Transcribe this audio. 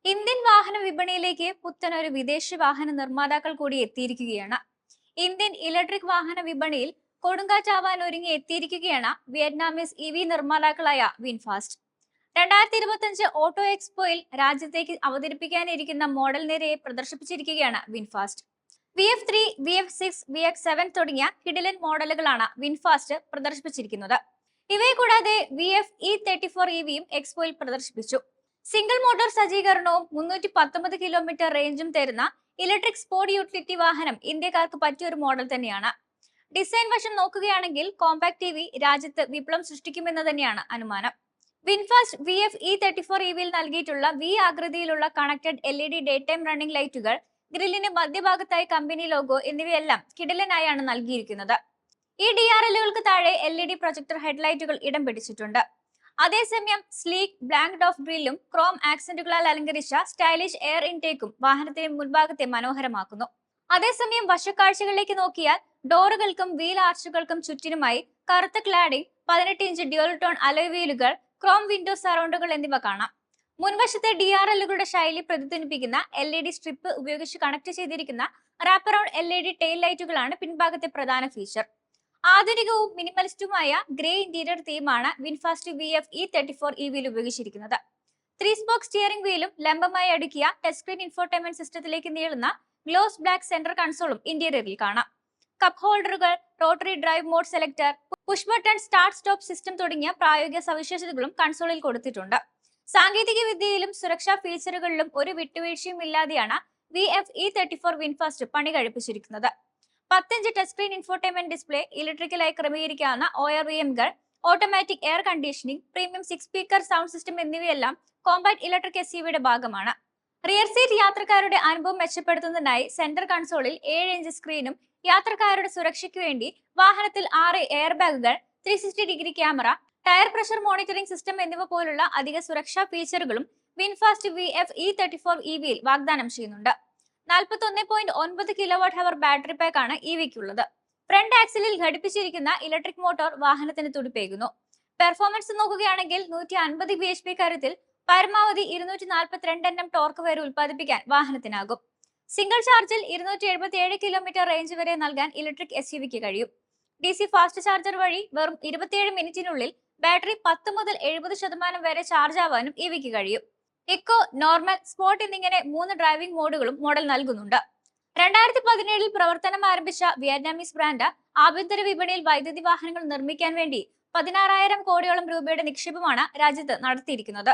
Indian വാഹന വിപണിയിലേക്ക് പുത്തനൊരു വിദേശ വാഹന നിർമ്മാതാക്കൾ കൂടി എത്തിയിരിക്കുകയാണ്. ഇന്ത്യൻ ഇലക്ട്രിക് വാഹന വിപണിയിൽ കൊടുങ്കാറ്റാവാൻ ഒരുങ്ങി എത്തിയിരിക്കുകയാണ് വിയറ്റ്നാമീസ് നിർമ്മാതാക്കളായ വിൻഫാസ്റ്റ്. 2025 ഓട്ടോ എക്സ്പോയിൽ രാജ്യത്തേക്ക് അവതരിപ്പിക്കാനിരിക്കുന്ന മോഡൽ നിരയെ പ്രദർശിപ്പിച്ചിരിക്കുകയാണ് വിൻഫാസ്റ്റ്. VF3, VF6, VX7 തുടങ്ങിയ കിടിലൻ മോഡലുകളാണ് വിൻഫാസ്റ്റ് പ്രദർശിപ്പിച്ചിരിക്കുന്നത്. ഇവയെ കൂടാതെ VF E34 EVയും എക്സ്പോയിൽ പ്രദർശിപ്പിച്ചു. സിംഗിൾ മോട്ടോർ സജ്ജീകരണവും 319 കിലോമീറ്റർ റേഞ്ചും തരുന്ന ഇലക്ട്രിക് സ്പോർട് യൂട്ടിലിറ്റി വാഹനം ഇന്ത്യക്കാർക്ക് പറ്റിയ ഒരു മോഡൽ തന്നെയാണ്. ഡിസൈൻ വശം നോക്കുകയാണെങ്കിൽ കോമ്പാക്ട് EV രാജ്യത്ത് വിപ്ലവം സൃഷ്ടിക്കുമെന്ന് തന്നെയാണ് അനുമാനം. വിൻഫാസ്റ്റ് VF E34 EVയിൽ നൽകിയിട്ടുള്ള V ആകൃതിയിലുള്ള connected LED day time running ലൈറ്റുകൾ, ഗ്രില്ലിന് മധ്യഭാഗത്തായി കമ്പനി ലോഗോ എന്നിവയെല്ലാം കിടിലനായാണ് നൽകിയിരിക്കുന്നത്. ഈ DRLകൾക്ക് താഴെ LED പ്രൊജക്ടർ ഹെഡ്ലൈറ്റുകൾ ഇടം പിടിച്ചിട്ടുണ്ട്. അതേസമയം സ്ലീക്ക് ബ്ലാങ്ക് ഓഫ് ഗ്രില്ലും ക്രോം ആക്സന്റുകളാൽ അലങ്കരിച്ച സ്റ്റൈലിഷ് എയർ ഇൻടേക്കും വാഹനത്തിന്റെ മുൻഭാഗത്തെ മനോഹരമാക്കുന്നു. അതേസമയം വശക്കാഴ്ചകളിലേക്ക് നോക്കിയാൽ ഡോറുകൾക്കും വീൽ ആർച്ചുകൾക്കും ചുറ്റിനുമായി കറുത്ത cladding, 18 inch dual tone alloy വീലുകൾ, ക്രോം വിൻഡോ സറൗണ്ടുകൾ എന്നിവ കാണാം. മുൻവശത്തെ DRLകളുടെ ശൈലി പ്രതിധ്വനിപ്പിക്കുന്ന LED സ്ട്രിപ്പ് ഉപയോഗിച്ച് കണക്ട് ചെയ്തിരിക്കുന്ന റാപ്പ് അറൌണ്ട് LED ടെയിൽ ലൈറ്റുകളാണ് പിൻഭാഗത്തെ പ്രധാന ഫീച്ചർ. ആധുനികവും മിനിമലിസ്റ്റുമായ ഗ്രേ ഇന്റീരിയർ തീമാണ് വിൻഫാസ്റ്റ് VF E34 EVയിൽ ഉപയോഗിച്ചിരിക്കുന്നത്. 3 സ്പോക്ക് സ്റ്റിയറിംഗ് വീലും ലംബമായി അടുക്കിയ ടച്ച് സ്ക്രീൻ ഇൻഫോർടൈൻമെന്റ് സിസ്റ്റത്തിലേക്ക് നീളുന്ന ഗ്ലോസ് ബ്ലാക്ക് സെന്റർ കൺസോളും ഇന്റീരിയറിൽ കാണാം. കപ്പ് ഹോൾഡറുകൾ, rotary drive mode selector, push button start stop system തുടങ്ങിയ പ്രായോഗിക സവിശേഷതകളും കൺസോളിൽ കൊടുത്തിട്ടുണ്ട്. സാങ്കേതിക വിദ്യയിലും സുരക്ഷാ ഫീച്ചറുകളിലും ഒരു വിട്ടുവീഴ്ചയും ഇല്ലാതെയാണ് VF E34 വിൻഫാസ്റ്റ് പണി കഴിപ്പിച്ചിരിക്കുന്നത്. 10 inch touch screen infotainment display, ഇലക്ട്രിക്കലായി ക്രമീകരിക്കാവുന്ന ORVMകൾ, automatic air conditioning, premium 6 speaker sound system എന്നിവയെല്ലാം കോമ്പാക്ട് ഇലക്ട്രിക് SUVയുടെ ഭാഗമാണ്. റിയർ സീറ്റ് യാത്രക്കാരുടെ അനുഭവം മെച്ചപ്പെടുത്തുന്നതിനായി സെന്റർ കൺസോളിൽ 7 ഇഞ്ച് സ്ക്രീനും യാത്രക്കാരുടെ സുരക്ഷയ്ക്ക് വേണ്ടി വാഹനത്തിൽ 6 എയർ ബാഗുകൾ, 360 degree camera, tyre pressure monitoring system എന്നിവ പോലുള്ള അധിക സുരക്ഷാ ഫീച്ചറുകളും വിൻഫാസ്റ്റ് VF E34 EVയിൽ വാഗ്ദാനം ചെയ്യുന്നുണ്ട്. 41.9 kWh ബാറ്ററി പാക്കാണ് EVക്കുള്ളത്. ഫ്രണ്ട് ആക്സിലിൽ ഘടിപ്പിച്ചിരിക്കുന്ന ഇലക്ട്രിക് മോട്ടോർ വാഹനത്തിന് തുടിപ്പേകുന്നു. പെർഫോമൻസ് നോക്കുകയാണെങ്കിൽ 150 bhp കരുത്തിൽ പരമാവധി 242 Nm ടോർക്ക് വരെ ഉൽപ്പാദിപ്പിക്കാൻ വാഹനത്തിനാകും. സിംഗിൾ ചാർജിൽ 277 കിലോമീറ്റർ റേഞ്ച് വരെ നൽകാൻ ഇലക്ട്രിക് SUVക്ക് കഴിയും. DC ഫാസ്റ്റ് ചാർജർ വഴി വെറും 27 മിനിറ്റിനുള്ളിൽ ബാറ്ററി 10 മുതൽ 70% വരെ ചാർജ് ആവാനും EVക്ക് കഴിയും. ഇക്കോ, നോർമൽ, സ്പോർട്ട് എന്നിങ്ങനെ 3 ഡ്രൈവിംഗ് മോഡുകളും മോഡൽ നൽകുന്നുണ്ട്. 2017 പ്രവർത്തനം ആരംഭിച്ച വിയറ്റ്നാമീസ് ബ്രാൻഡ് ആഭ്യന്തര വിപണിയിൽ വൈദ്യുതി വാഹനങ്ങൾ നിർമ്മിക്കാൻ വേണ്ടി 16,000 കോടിയോളം രൂപയുടെ നിക്ഷേപമാണ് രാജ്യത്ത് നടത്തിയിരിക്കുന്നത്.